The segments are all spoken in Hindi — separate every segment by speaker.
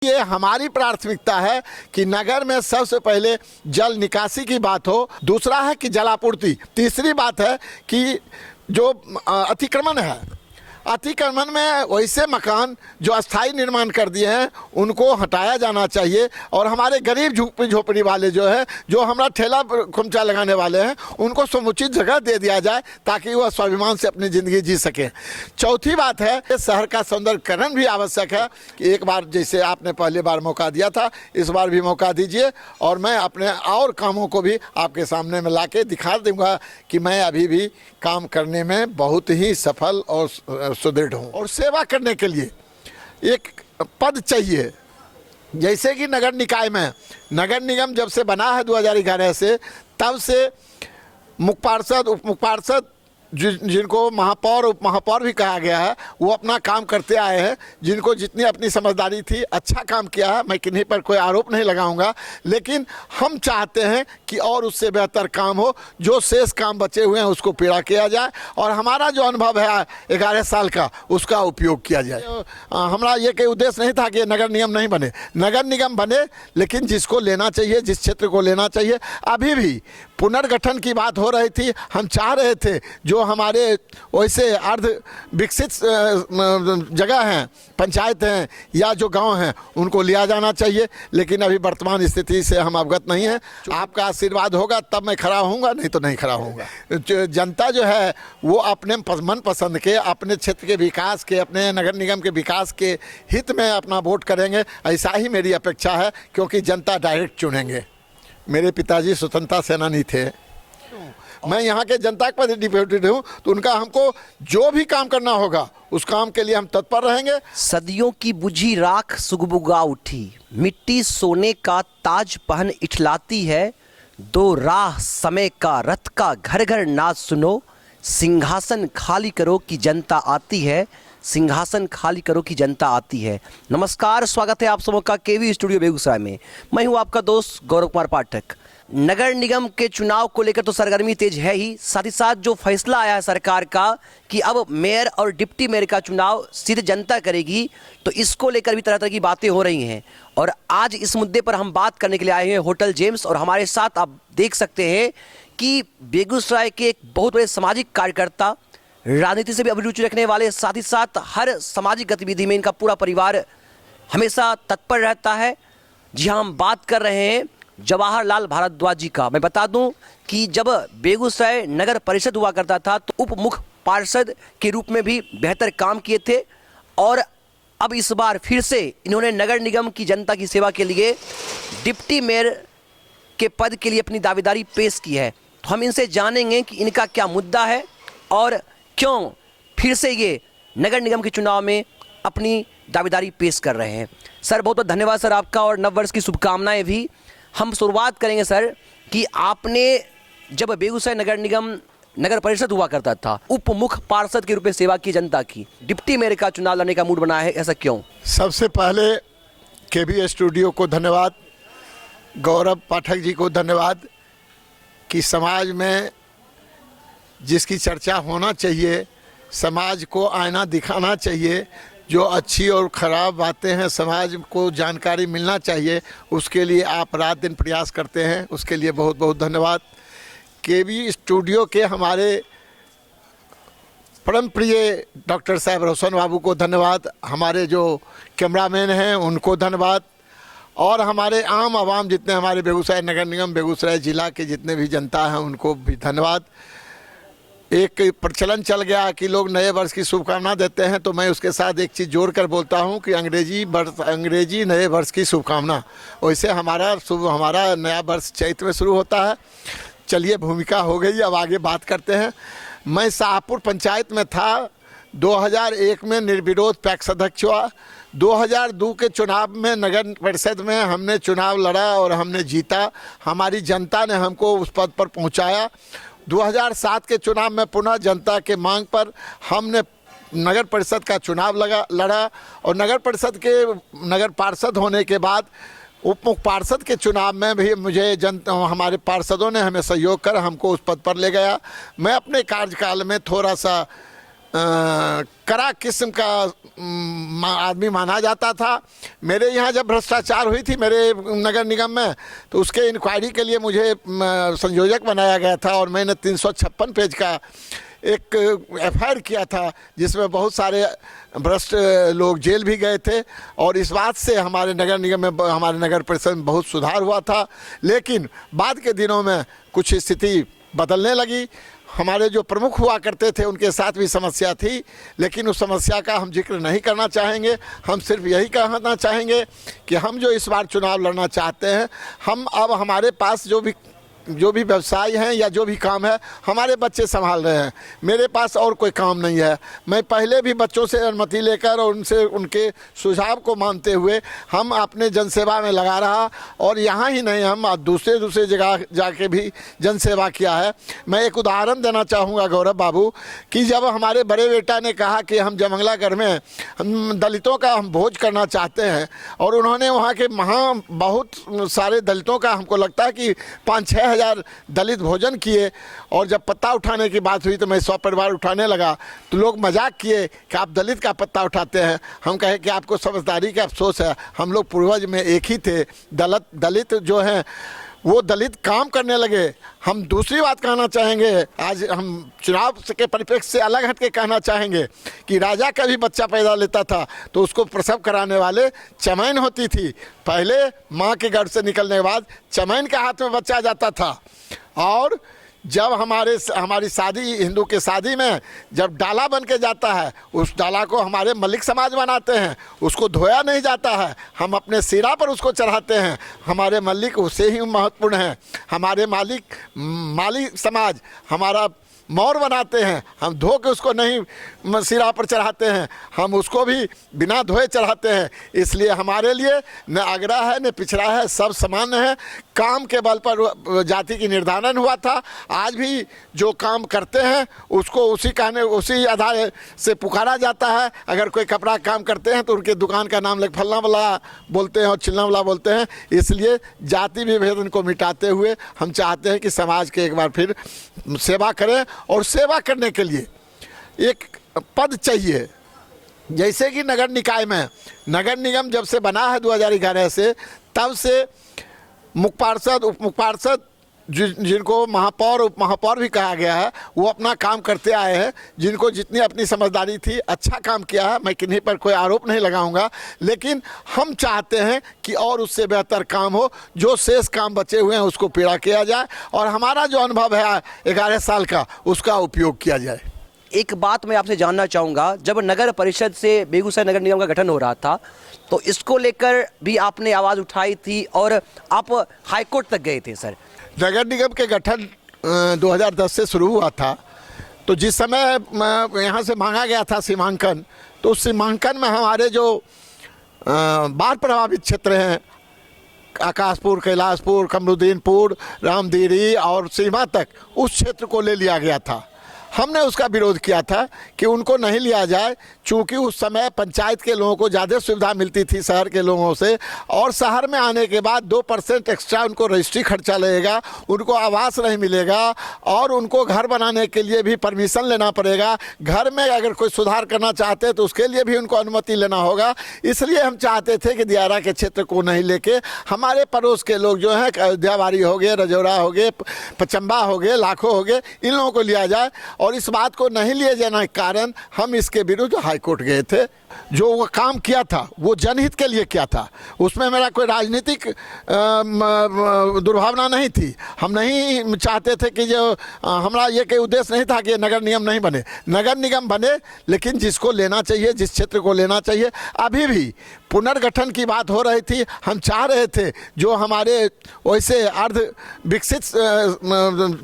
Speaker 1: ये हमारी प्राथमिकता है कि नगर में सबसे पहले जल निकासी की बात हो, दूसरा है कि जलापूर्ति, तीसरी बात है कि जो अतिक्रमण है, अतिक्रमण में वैसे मकान जो अस्थायी निर्माण कर दिए हैं उनको हटाया जाना चाहिए और हमारे गरीब झोपड़ी वाले जो है, जो हमारा ठेला खुमचा लगाने वाले हैं, उनको समुचित जगह दे दिया जाए ताकि वह स्वाभिमान से अपनी ज़िंदगी जी सकें। चौथी बात है, शहर का सौंदर्यकरण भी आवश्यक है कि एक बार जैसे आपने पहले बार मौका दिया था, इस बार भी मौका दीजिए और मैं अपने और कामों को भी आपके सामने में ला के दिखा दूँगा कि मैं अभी भी काम करने में बहुत ही सफल और सुदृढ़ हूँ। और सेवा करने के लिए एक पद चाहिए, जैसे कि नगर निकाय में, नगर निगम जब से बना है 2011 से, तब से मुख्य पार्षद, उप मुख्य पार्षद जिनको महापौर उप महापौर भी कहा गया है, वो अपना काम करते आए हैं। जिनको जितनी अपनी समझदारी थी, अच्छा काम किया है, मैं किन्हीं पर कोई आरोप नहीं लगाऊंगा, लेकिन हम चाहते हैं कि और उससे बेहतर काम हो, जो शेष काम बचे हुए हैं उसको पूरा किया जाए और हमारा जो अनुभव है 11 साल का, उसका उपयोग किया जाए। हमारा ये कोई उद्देश्य नहीं था कि नगर निगम नहीं बने, नगर निगम बने, लेकिन जिसको लेना चाहिए, जिस क्षेत्र को लेना चाहिए, अभी भी पुनर्गठन की बात हो रही थी। हम चाह रहे थे जो हमारे वैसे अर्ध विकसित जगह हैं, पंचायत हैं या जो गांव हैं, उनको लिया जाना चाहिए, लेकिन अभी वर्तमान स्थिति से हम अवगत नहीं हैं। आपका आशीर्वाद होगा तब मैं खड़ा होऊंगा, नहीं तो नहीं खड़ा होऊंगा। जनता जो है वो अपने मन पसंद के, अपने क्षेत्र के विकास के, अपने नगर निगम के विकास के हित में अपना वोट करेंगे, ऐसा ही मेरी अपेक्षा है, क्योंकि जनता डायरेक्ट चुनेंगे। मेरे पिताजी स्वतंत्रता सेनानी थे, मैं यहाँ के जनता पर डिप्यूटेड हूँ, तो उनका हमको जो भी काम करना होगा उस काम के लिए हम तत्पर रहेंगे।
Speaker 2: सदियों की बुझी राख सुगबुगा उठी, मिट्टी सोने का ताज पहन इठलाती है, दो राह समय का रथ का घर घर नाच सुनो, सिंहासन खाली करो कि जनता आती है, सिंहासन खाली करो कि जनता आती है। नमस्कार, स्वागत है आप सबों का केवी स्टूडियो बेगूसराय में। मैं हूं आपका दोस्त गौरव कुमार पाठक। नगर निगम के चुनाव को लेकर तो सरगर्मी तेज है ही, साथ ही साथ जो फैसला आया है सरकार का कि अब मेयर और डिप्टी मेयर का चुनाव सीधे जनता करेगी, तो इसको लेकर भी तरह तरह की बातें हो रही हैं। और आज इस मुद्दे पर हम बात करने के लिए आए हैं होटल जेम्स, और हमारे साथ आप देख सकते हैं कि बेगूसराय के एक बहुत बड़े सामाजिक कार्यकर्ता, राजनीति से भी अभिरुचि रखने वाले, साथ ही साथ हर सामाजिक गतिविधि में इनका पूरा परिवार हमेशा तत्पर रहता है। जी हाँ, हम बात कर रहे हैं जवाहरलाल भारद्वाज जी का। मैं बता दूं कि जब बेगूसराय नगर परिषद हुआ करता था तो उप मुख्य पार्षद के रूप में भी बेहतर काम किए थे, और अब इस बार फिर से इन्होंने नगर निगम की जनता की सेवा के लिए डिप्टी मेयर के पद के लिए अपनी दावेदारी पेश की है। तो हम इनसे जानेंगे कि इनका क्या मुद्दा है और क्यों फिर से ये नगर निगम के चुनाव में अपनी दावेदारी पेश कर रहे हैं। सर, बहुत बहुत धन्यवाद सर आपका, और नववर्ष की शुभकामनाएं भी। हम शुरुआत करेंगे सर कि आपने जब बेगूसराय नगर निगम नगर परिषद हुआ करता था, उप मुख्य पार्षद के रूप में सेवा की जनता की, डिप्टी मेयर का चुनाव लड़ने का मूड बना है, ऐसा क्यों?
Speaker 1: सबसे पहले केवी स्टूडियो को धन्यवाद, गौरव पाठक जी को धन्यवाद कि समाज में जिसकी चर्चा होना चाहिए, समाज को आईना दिखाना चाहिए, जो अच्छी और ख़राब बातें हैं समाज को जानकारी मिलना चाहिए, उसके लिए आप रात दिन प्रयास करते हैं, उसके लिए बहुत बहुत धन्यवाद। केवी स्टूडियो के हमारे परम प्रिय डॉक्टर साहब रोशन बाबू को धन्यवाद, हमारे जो कैमरामैन हैं उनको धन्यवाद, और हमारे आम आवाम जितने हमारे बेगूसराय नगर निगम बेगूसराय ज़िला के जितने भी जनता हैं उनको भी धन्यवाद। एक प्रचलन चल गया कि लोग नए वर्ष की शुभकामना देते हैं, तो मैं उसके साथ एक चीज़ जोड़ कर बोलता हूं कि अंग्रेजी नए वर्ष की शुभकामना। वैसे हमारा नया वर्ष चैत्र में शुरू होता है। चलिए, भूमिका हो गई, अब आगे बात करते हैं। मैं शाहपुर पंचायत में था, 2001 में निर्विरोध पैक्स अध्यक्ष हुआ। 2002 के चुनाव में नगर परिषद में हमने चुनाव लड़ा और हमने जीता, हमारी जनता ने हमको उस पद पर पहुंचाया। 2007 के चुनाव में पुनः जनता के मांग पर हमने नगर परिषद का चुनाव लड़ा, और नगर परिषद के नगर पार्षद होने के बाद उप मुख्य पार्षद के चुनाव में भी मुझे हमारे पार्षदों ने हमें सहयोग कर हमको उस पद पर ले गया। मैं अपने कार्यकाल में थोड़ा सा कड़ा किस्म का आदमी माना जाता था। मेरे यहाँ जब भ्रष्टाचार हुई थी मेरे नगर निगम में, तो उसके इंक्वायरी के लिए मुझे संयोजक बनाया गया था और मैंने 356 पेज का एक एफआईआर किया था, जिसमें बहुत सारे भ्रष्ट लोग जेल भी गए थे। और इस बात से हमारे नगर निगम में, हमारे नगर परिषद में बहुत सुधार हुआ था। लेकिन बाद के दिनों में कुछ स्थिति बदलने लगी। हमारे जो प्रमुख हुआ करते थे उनके साथ भी समस्या थी, लेकिन उस समस्या का हम जिक्र नहीं करना चाहेंगे। हम सिर्फ यही कहना चाहेंगे कि हम जो इस बार चुनाव लड़ना चाहते हैं, हम अब हमारे पास जो भी व्यवसाय हैं या जो भी काम है, हमारे बच्चे संभाल रहे हैं। मेरे पास और कोई काम नहीं है। मैं पहले भी बच्चों से अनुमति लेकर और उनसे उनके सुझाव को मानते हुए हम अपने जनसेवा में लगा रहा, और यहाँ ही नहीं, हम दूसरे जगह जाके भी जनसेवा किया है। मैं एक उदाहरण देना चाहूँगा गौरव बाबू, कि जब हमारे बड़े बेटा ने कहा कि हम जयमंगलागढ़ में हम दलितों का हम भोज करना चाहते हैं, और उन्होंने वहाँ के बहुत सारे दलितों का, हमको लगता है कि 5-6 हज़ार दलित भोजन किए। और जब पत्ता उठाने की बात हुई तो मैं 100 परिवार उठाने लगा, तो लोग मजाक किए कि आप दलित का पत्ता उठाते हैं। हम कहे कि आपको समझदारी का अफसोस है, हम लोग पूर्वज में एक ही थे। दलित जो हैं वो दलित काम करने लगे। हम दूसरी बात कहना चाहेंगे, आज हम चुनाव के परिप्रेक्ष्य से अलग हट के कहना चाहेंगे कि राजा का भी बच्चा पैदा लेता था तो उसको प्रसव कराने वाले चमैन होती थी। पहले माँ के गर्भ से निकलने के बाद चमैन के हाथ में बच्चा जाता था। और जब हमारी शादी, हिंदू के शादी में जब डाला बन के जाता है, उस डाला को हमारे मलिक समाज बनाते हैं, उसको धोया नहीं जाता है, हम अपने सिरा पर उसको चढ़ाते हैं। हमारे मलिक उससे ही महत्वपूर्ण हैं। हमारे माली समाज हमारा मौर बनाते हैं, हम धो के उसको नहीं सिरा पर चढ़ाते हैं, हम उसको भी बिना धोए चढ़ाते हैं। इसलिए हमारे लिए न अगड़ा है न पिछड़ा है, सब समान है। काम के बल पर जाति की निर्धारण हुआ था। आज भी जो काम करते हैं उसको उसी आधार से पुकारा जाता है। अगर कोई कपड़ा काम करते हैं तो उनके दुकान का नाम लेकर फलना वाला बोलते हैं और चिल्ला वाला बोलते हैं। इसलिए जाति विभेदन को मिटाते हुए हम चाहते हैं कि समाज के एक बार फिर सेवा करें, और सेवा करने के लिए एक पद चाहिए। जैसे कि नगर निकाय में, नगर निगम जब से बना है 2011 से, तब से मुख्य पार्षद, उप मुख्य पार्षद, जिनको महापौर उप महापौर भी कहा गया है, वो अपना काम करते आए हैं। जिनको जितनी अपनी समझदारी थी, अच्छा काम किया है। मैं किन्हीं पर कोई आरोप नहीं लगाऊंगा, लेकिन हम चाहते हैं कि और उससे बेहतर काम हो। जो शेष काम बचे हुए हैं उसको पूरा किया जाए, और हमारा जो अनुभव है 11 साल का, उसका उपयोग किया जाए।
Speaker 2: एक बात मैं आपसे जानना चाहूँगा, जब नगर परिषद से बेगूसराय नगर निगम का गठन हो रहा था तो इसको लेकर भी आपने आवाज़ उठाई थी और आप हाईकोर्ट तक गए थे सर।
Speaker 1: नगर निगम के गठन 2010 से शुरू हुआ था, तो जिस समय यहाँ से मांगा गया था सीमांकन, तो उस सीमांकन में हमारे जो बाढ़ प्रभावित क्षेत्र हैं, आकाशपुर, कैलाशपुर, कमरुद्दीनपुर, रामदीरी और सीमा तक, उस क्षेत्र को ले लिया गया था। हमने उसका विरोध किया था कि उनको नहीं लिया जाए, चूँकि उस समय पंचायत के लोगों को ज़्यादा सुविधा मिलती थी शहर के लोगों से, और शहर में आने के बाद 2% एक्स्ट्रा उनको रजिस्ट्री खर्चा लगेगा, उनको आवास नहीं मिलेगा, और उनको घर बनाने के लिए भी परमिशन लेना पड़ेगा। घर में अगर कोई सुधार करना चाहते हैं तो उसके लिए भी उनको अनुमति लेना होगा। इसलिए हम चाहते थे कि दियारा के क्षेत्र को नहीं लेके हमारे पड़ोस के लोग जो हैं, अयोध्याबाड़ी हो गए, रजौरा हो गए, पचम्बा हो गए, लाखों हो गए, इन लोगों को लिया जाए। और इस बात को नहीं लिए जाने के कारण हम इसके विरुद्ध हाईकोर्ट गए थे। जो वो काम किया था वो जनहित के लिए किया था, उसमें मेरा कोई राजनीतिक दुर्भावना नहीं थी। हम नहीं चाहते थे कि जो हमारा ये कोई उद्देश्य नहीं था कि नगर निगम नहीं बने। नगर निगम बने, लेकिन जिसको लेना चाहिए, जिस क्षेत्र को लेना चाहिए, अभी भी पुनर्गठन की बात हो रही थी। हम चाह रहे थे जो हमारे वैसे अर्ध विकसित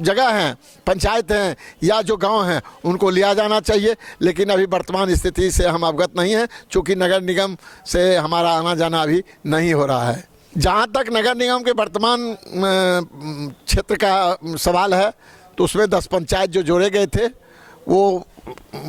Speaker 1: जगह हैं, पंचायत हैं या जो गांव हैं, उनको लिया जाना चाहिए। लेकिन अभी वर्तमान स्थिति से हम अवगत नहीं हैं, चूँकि नगर निगम से हमारा आना जाना अभी नहीं हो रहा है। जहाँ तक नगर निगम के वर्तमान क्षेत्र का सवाल है, तो उसमें 10 पंचायत जो जोड़े गए थे वो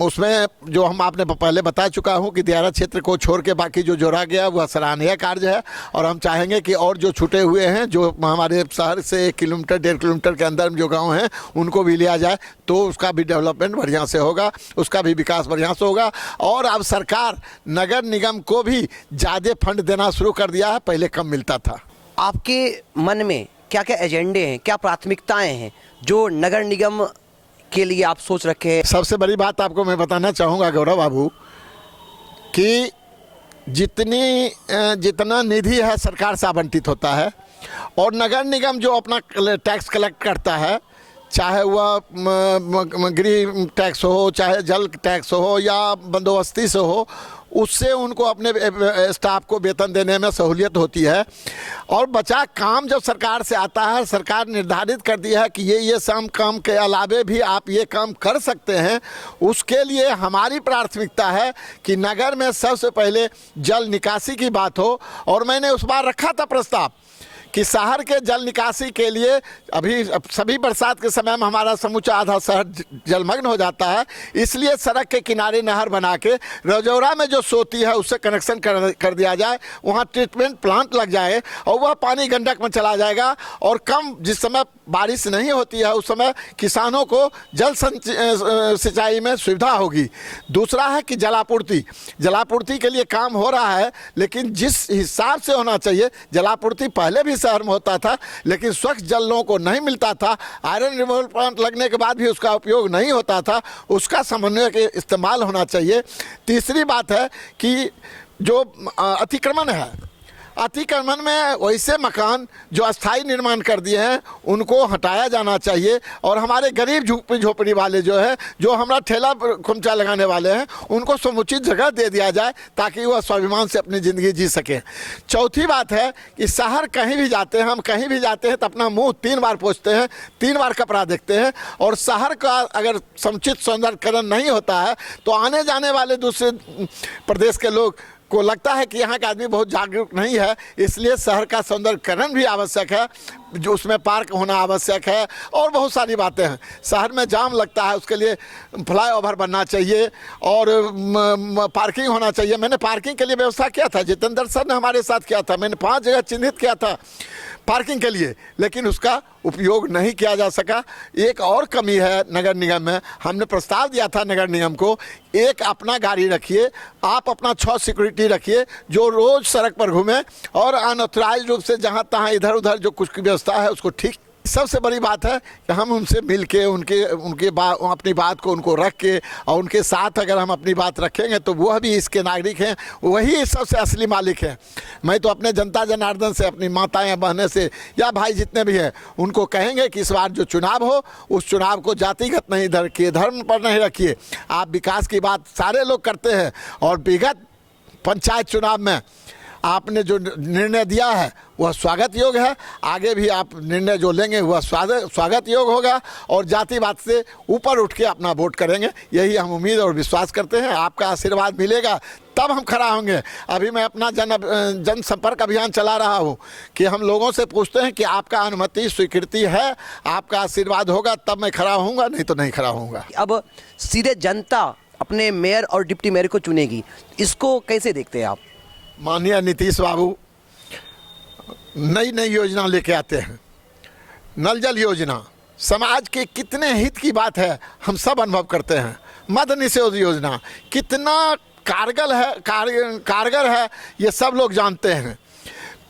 Speaker 1: उसमें जो हम आपने पहले बता चुका हूं कि दियारा क्षेत्र को छोड़ के बाकी जो जोड़ा गया वह सराहनीय कार्य है। और हम चाहेंगे कि और जो छूटे हुए हैं, जो हमारे शहर से 1 किलोमीटर 1.5 किलोमीटर के अंदर जो गांव हैं, उनको भी लिया जाए तो उसका भी डेवलपमेंट बढ़िया से होगा, उसका भी विकास बढ़िया से होगा। और अब सरकार नगर निगम को भी ज़्यादा फंड देना शुरू कर दिया है, पहले कम मिलता था।
Speaker 2: आपके मन में क्या क्या एजेंडे हैं, क्या प्राथमिकताएं हैं जो नगर निगम के लिए आप सोच रखे हैं?
Speaker 1: सबसे बड़ी बात आपको मैं बताना चाहूँगा गौरव बाबू कि जितना निधि है सरकार से आवंटित होता है, और नगर निगम जो अपना टैक्स कलेक्ट करता है, चाहे वह गृह टैक्स हो, चाहे जल टैक्स हो या बंदोबस्ती से हो, उससे उनको अपने स्टाफ को वेतन देने में सहूलियत होती है। और बचा काम जब सरकार से आता है, सरकार निर्धारित कर दी है कि ये सम काम के अलावे भी आप ये काम कर सकते हैं। उसके लिए हमारी प्राथमिकता है कि नगर में सबसे पहले जल निकासी की बात हो। और मैंने उस बार रखा था प्रस्ताव कि शहर के जल निकासी के लिए अभी सभी बरसात के समय में हमारा समूचा आधा शहर जलमग्न हो जाता है, इसलिए सड़क के किनारे नहर बना के रजौरा में जो सोती है उससे कनेक्शन कर दिया जाए, वहाँ ट्रीटमेंट प्लांट लग जाए और वह पानी गंडक में चला जाएगा। और कम जिस समय बारिश नहीं होती है उस समय किसानों को जल सिंचाई में सुविधा होगी। दूसरा है कि जलापूर्ति के लिए काम हो रहा है, लेकिन जिस हिसाब से होना चाहिए, जलापूर्ति पहले भी शहर में होता था लेकिन स्वच्छ जल लोगों को नहीं मिलता था। आयरन रिमूवल प्लांट लगने के बाद भी उसका उपयोग नहीं होता था, उसका समन्वय के इस्तेमाल होना चाहिए। तीसरी बात है कि जो अतिक्रमण है, अतिक्रमण में वैसे मकान जो अस्थायी निर्माण कर दिए हैं उनको हटाया जाना चाहिए। और हमारे गरीब झोपड़ी वाले जो है, जो हमारा ठेला खुमचा लगाने वाले हैं, उनको समुचित जगह दे दिया जाए ताकि वह स्वाभिमान से अपनी ज़िंदगी जी सकें। चौथी बात है कि शहर कहीं भी जाते हैं, हम कहीं भी जाते हैं तो अपना मुंह 3 बार पोंछते हैं, 3 बार कपड़ा देखते हैं। और शहर का अगर समुचित सौंदर्यकरण नहीं होता है तो आने जाने वाले दूसरे प्रदेश के लोग को लगता है कि यहाँ का आदमी बहुत जागरूक नहीं है। इसलिए शहर का सौंदर्यकरण भी आवश्यक है, जो उसमें पार्क होना आवश्यक है और बहुत सारी बातें हैं। शहर में जाम लगता है, उसके लिए फ्लाईओवर बनना चाहिए और पार्किंग होना चाहिए। मैंने पार्किंग के लिए व्यवस्था किया था, जितेंद्र सर ने हमारे साथ किया था, मैंने 5 जगह चिन्हित किया था पार्किंग के लिए, लेकिन उसका उपयोग नहीं किया जा सका। एक और कमी है नगर निगम में, हमने प्रस्ताव दिया था नगर निगम को, एक अपना गाड़ी रखिए, आप अपना 6 सिक्योरिटी रखिए जो रोज़ सड़क पर घूमे और अनऑथराइज रूप से जहाँ तहाँ इधर उधर जो कुछ व्यवस्था है उसको ठीक। सबसे बड़ी बात है कि हम उनसे मिल के अपनी बात को उनको रख के और उनके साथ अगर हम अपनी बात रखेंगे तो वह भी इसके नागरिक हैं, वही सबसे असली मालिक हैं। मैं तो अपने जनता जनार्दन से, अपनी माताएं बहनें से या भाई जितने भी हैं उनको कहेंगे कि इस बार जो चुनाव हो उस चुनाव को जातिगत नहीं रखिए, धर्म पर नहीं रखिए। आप विकास की बात सारे लोग करते हैं और विगत पंचायत चुनाव में आपने जो निर्णय दिया है वह स्वागत योग्य है। आगे भी आप निर्णय जो लेंगे वह स्वागत योग्य होगा और जातिवाद से ऊपर उठ के अपना वोट करेंगे, यही हम उम्मीद और विश्वास करते हैं। आपका आशीर्वाद मिलेगा तब हम खड़ा होंगे। अभी मैं अपना जनसंपर्क अभियान चला रहा हूँ कि हम लोगों से पूछते हैं कि आपका अनुमति स्वीकृति है, आपका आशीर्वाद होगा तब मैं खड़ा होऊंगा, नहीं तो नहीं खड़ा होऊंगा।
Speaker 2: अब सीधे जनता अपने मेयर और डिप्टी मेयर को चुनेगी, इसको कैसे देखते हैं आप?
Speaker 1: माननीय नीतीश बाबू नई नई योजना लेके आते हैं। नल जल योजना समाज के कितने हित की बात है हम सब अनुभव करते हैं। मद निषेध योजना कितना कारगर है ये सब लोग जानते हैं।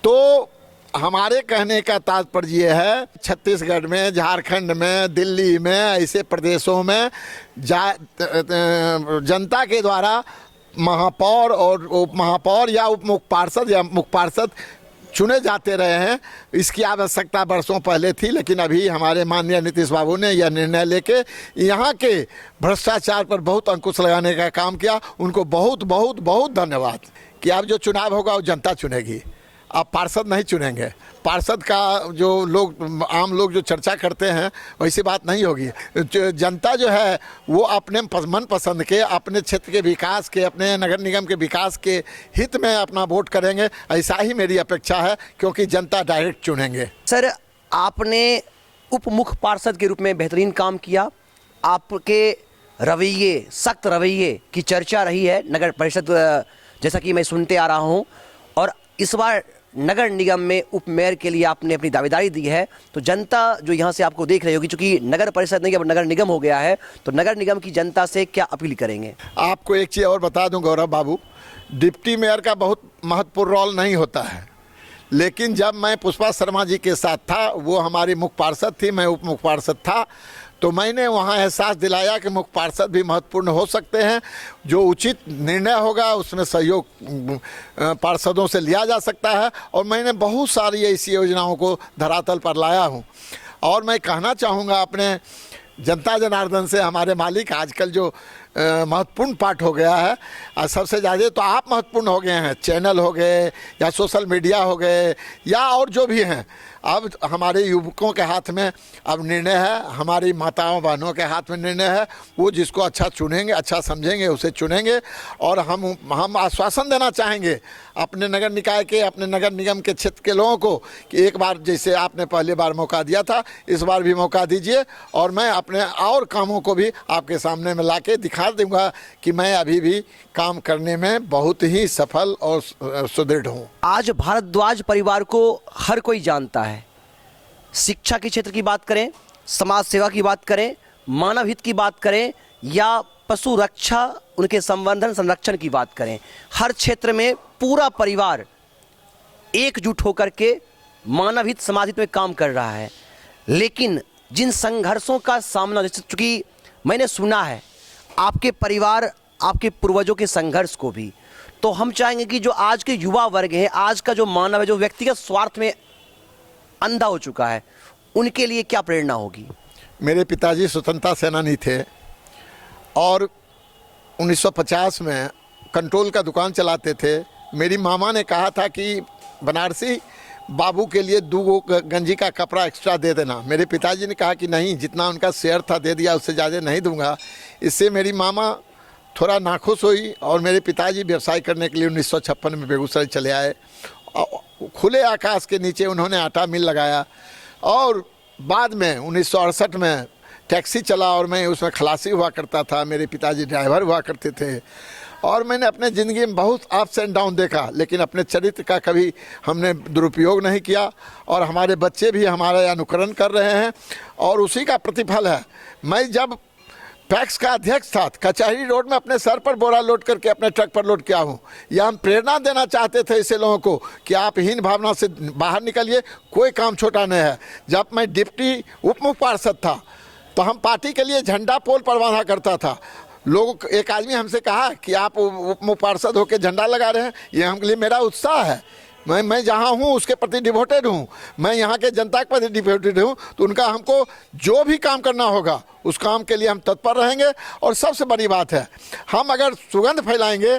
Speaker 1: तो हमारे कहने का तात्पर्य ये है, छत्तीसगढ़ में, झारखंड में, दिल्ली में, ऐसे प्रदेशों में जनता के द्वारा महापौर और उप महापौर या उप मुख्य पार्षद या मुख्य पार्षद चुने जाते रहे हैं। इसकी आवश्यकता वर्षों पहले थी, लेकिन अभी हमारे माननीय नीतीश बाबू ने यह निर्णय लेके यहाँ के भ्रष्टाचार पर बहुत अंकुश लगाने का काम किया। उनको बहुत बहुत बहुत धन्यवाद कि अब जो चुनाव होगा वो जनता चुनेगी, अब पार्षद नहीं चुनेंगे। पार्षद का जो लोग आम लोग जो चर्चा करते हैं वैसी बात नहीं होगी। जनता जो है वो अपने मन पसंद के, अपने क्षेत्र के विकास के, अपने नगर निगम के विकास के हित में अपना वोट करेंगे, ऐसा ही मेरी अपेक्षा है, क्योंकि जनता डायरेक्ट चुनेंगे।
Speaker 2: सर, आपने उप मुख्य पार्षद के रूप में बेहतरीन काम किया। आपके रवैये, सख्त रवैये की चर्चा रही है नगर परिषद, जैसा कि मैं सुनते आ रहा हूं। और इस बार नगर निगम में उप मेयर के लिए आपने अपनी दावेदारी दी है, तो जनता जो यहाँ से आपको देख रही होगी, चूंकि नगर परिषद नहीं अब नगर निगम हो गया है, तो नगर निगम की जनता से क्या अपील करेंगे?
Speaker 1: आपको एक चीज़ और बता दूं गौरव बाबू, डिप्टी मेयर का बहुत महत्वपूर्ण रोल नहीं होता है, लेकिन जब मैं पुष्पा शर्मा जी के साथ था, वो हमारी मुख्य पार्षद थी, मैं उप मुख्य पार्षद था, तो मैंने वहाँ एहसास दिलाया कि मुख्य पार्षद भी महत्वपूर्ण हो सकते हैं। जो उचित निर्णय होगा उसमें सहयोग पार्षदों से लिया जा सकता है, और मैंने बहुत सारी ऐसी योजनाओं को धरातल पर लाया हूँ। और मैं कहना चाहूँगा अपने जनता जनार्दन से, हमारे मालिक आजकल जो महत्वपूर्ण पार्ट हो गया है, सबसे ज़्यादा तो आप महत्वपूर्ण हो गए हैं, चैनल हो गए या सोशल मीडिया हो गए या और जो भी हैं। अब हमारे युवकों के हाथ में अब निर्णय है, हमारी माताओं बहनों के हाथ में निर्णय है, वो जिसको अच्छा चुनेंगे, अच्छा समझेंगे, उसे चुनेंगे। और हम आश्वासन देना चाहेंगे अपने नगर निकाय के, अपने नगर निगम के क्षेत्र के लोगों को कि एक बार जैसे आपने पहली बार मौका दिया था, इस बार भी मौका दीजिए, और मैं अपने और कामों को भी आपके सामने में ला के दिखा दूंगा कि मैं अभी भी काम करने में बहुत ही सफल और सुदृढ़ हूँ।
Speaker 2: आज भारद्वाज परिवार को हर कोई जानता है। शिक्षा के क्षेत्र की बात करें, समाज सेवा की बात करें, मानव हित की बात करें या पशु रक्षा, उनके संवर्धन संरक्षण की बात करें, हर क्षेत्र में पूरा परिवार एकजुट होकर के मानव हित समाज हित में काम कर रहा है। लेकिन जिन संघर्षों का सामना, जैसे चूंकि मैंने सुना है आपके परिवार, आपके पूर्वजों के संघर्ष को भी, तो हम चाहेंगे कि जो आज के युवा वर्ग है, आज का जो मानव है, जो व्यक्तिगत स्वार्थ में अंधा हो चुका है, उनके लिए क्या प्रेरणा होगी?
Speaker 1: मेरे पिताजी स्वतंत्रता सेनानी थे और 1950 में कंट्रोल का दुकान चलाते थे। मेरी मामा ने कहा था कि बनारसी बाबू के लिए 2 गंजी का कपड़ा एक्स्ट्रा दे देना। मेरे पिताजी ने कहा कि नहीं, जितना उनका शेयर था दे दिया, उससे ज़्यादा नहीं दूंगा। इससे मेरी मामा थोड़ा नाखुश हुई और मेरे पिताजी व्यवसाय करने के लिए 1956 में बेगूसराय चले आए। खुले आकाश के नीचे उन्होंने आटा मिल लगाया और बाद में 1968 में टैक्सी चला और मैं उसमें खलासी हुआ करता था, मेरे पिताजी ड्राइवर हुआ करते थे। और मैंने अपने ज़िंदगी में बहुत अप्स एंड डाउन देखा, लेकिन अपने चरित्र का कभी हमने दुरुपयोग नहीं किया और हमारे बच्चे भी हमारा अनुकरण कर रहे हैं और उसी का प्रतिफल है। मैं जब पैक्स का अध्यक्ष था, कचहरी रोड में अपने सर पर बोरा लोड करके अपने ट्रक पर लोड किया हूँ। यह हम प्रेरणा देना चाहते थे ऐसे लोगों को कि आप हीन भावना से बाहर निकलिए, कोई काम छोटा नहीं है। जब मैं डिप्टी उप मुख्य पार्षद था तो हम पार्टी के लिए झंडा पोल पर बांधा करता था। लोग, एक आदमी हमसे कहा कि आप उप मुख्य पार्षद होकर झंडा लगा रहे हैं, ये हमके लिए मेरा उत्साह है। मैं जहाँ हूँ उसके प्रति डिवोटेड हूँ, मैं यहाँ के जनता के प्रति डिवोटेड हूँ, तो उनका हमको जो भी काम करना होगा उस काम के लिए हम तत्पर रहेंगे। और सबसे बड़ी बात है, हम अगर सुगंध फैलाएंगे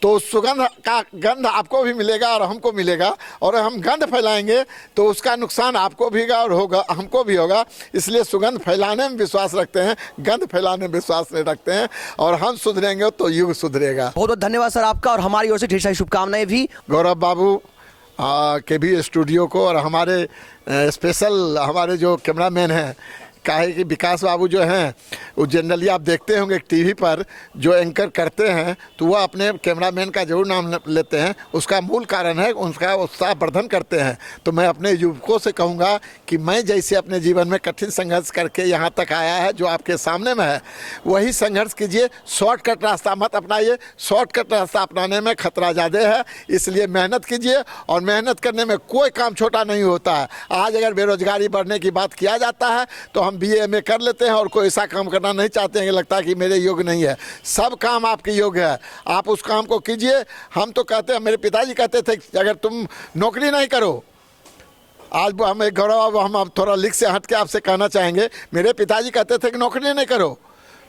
Speaker 1: तो सुगंध का गंध आपको भी मिलेगा और हमको मिलेगा, और हम गंध फैलाएंगे तो उसका नुकसान आपको भी होगा और होगा हमको भी होगा। इसलिए सुगंध फैलाने में विश्वास रखते हैं, गंध फैलाने में विश्वास नहीं रखते हैं, और हम सुधरेंगे तो युग सुधरेगा।
Speaker 2: बहुत बहुत धन्यवाद सर आपका, और हमारी ओर से ढेर सारी शुभकामनाएं भी
Speaker 1: गौरव बाबू के भी स्टूडियो को, और हमारे स्पेशल हमारे जो कैमरामैन हैं, काहे कि विकास बाबू जो हैं वो जनरली आप देखते होंगे टीवी पर जो एंकर करते हैं तो वह अपने कैमरामैन का जरूर नाम लेते हैं। उसका मूल कारण है उनका उत्साहवर्धन करते हैं। तो मैं अपने युवकों से कहूँगा कि मैं जैसे अपने जीवन में कठिन संघर्ष करके यहाँ तक आया है जो आपके सामने में है, वही संघर्ष कीजिए। शॉर्टकट रास्ता मत अपनाइए, शॉर्टकट रास्ता अपनाने में खतरा ज़्यादा है। इसलिए मेहनत कीजिए, और मेहनत करने में कोई काम छोटा नहीं होता है। आज अगर बेरोजगारी बढ़ने की बात किया जाता है तो हम BA MA कर लेते हैं और कोई ऐसा काम करना नहीं चाहते हैं कि लगता है कि मेरे योग्य नहीं है। सब काम आपके योग्य है, आप उस काम को कीजिए। हम तो कहते हैं, मेरे पिताजी कहते थे अगर तुम नौकरी नहीं करो, आज हम एक गौरव, हम अब थोड़ा लिख से हट के आपसे कहना चाहेंगे, मेरे पिताजी कहते थे कि नौकरी नहीं करो,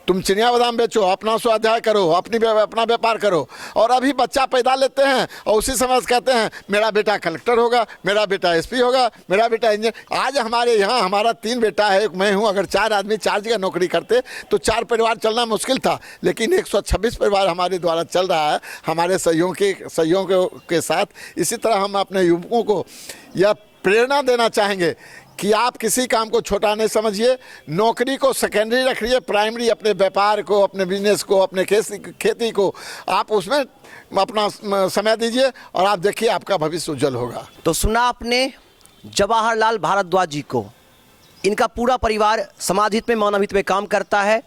Speaker 1: तुम चिनिया बादाम बेचो, अपना स्वाध्याय करो, अपना व्यापार करो। और अभी बच्चा पैदा लेते हैं और उसी समय कहते हैं मेरा बेटा कलेक्टर होगा, मेरा बेटा SP होगा, मेरा बेटा इंजीनियर। आज हमारे यहाँ हमारा 3 बेटा है, एक मैं हूँ। अगर 4 आदमी 4 जगह नौकरी करते तो 4 परिवार चलना मुश्किल था, लेकिन 126 परिवार हमारे द्वारा चल रहा है, हमारे सहयोग के साथ। इसी तरह हम अपने युवकों को यह प्रेरणा देना चाहेंगे कि आप किसी काम को छोटा नहीं समझिए, नौकरी को सेकेंडरी रखिए, प्राइमरी अपने व्यापार को, अपने बिजनेस को, अपने खेती को आप उसमें अपना समय दीजिए और आप देखिए आपका भविष्य उज्जवल होगा।
Speaker 2: तो सुना आपने जवाहरलाल भारद्वाज जी को। इनका पूरा परिवार समाज हित में, मानव हित में काम करता है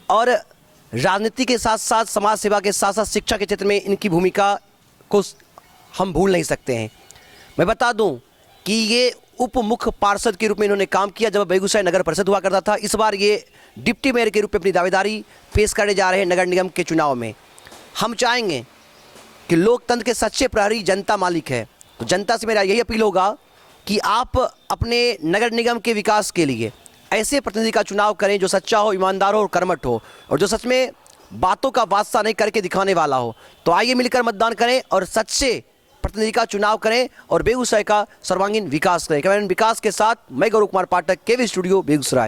Speaker 2: और राजनीति के साथ साथ, समाज सेवा के साथ साथ शिक्षा के क्षेत्र में इनकी भूमिका को हम भूल नहीं सकते हैं। मैं बता दूं कि ये उप मुख्य पार्षद के रूप में इन्होंने काम किया जब बेगूसराय नगर परिषद हुआ करता था। इस बार ये डिप्टी मेयर के रूप में अपनी दावेदारी पेश करने जा रहे हैं नगर निगम के चुनाव में। हम चाहेंगे कि लोकतंत्र के सच्चे प्रहरी जनता मालिक है, तो जनता से मेरा यही अपील होगा कि आप अपने नगर निगम के विकास के लिए ऐसे प्रतिनिधि का चुनाव करें जो सच्चा हो, ईमानदार हो और कर्मठ हो, और जो सच में बातों का वास्ता नहीं करके दिखाने वाला हो। तो आइए मिलकर मतदान करें और सच्चे प्रतिनिधि का चुनाव करें और बेगूसराय का सर्वांगीण विकास करें। कैमरामैन विकास के साथ मैं गौरव कुमार पाठक, केवी स्टूडियो, बेगूसराय।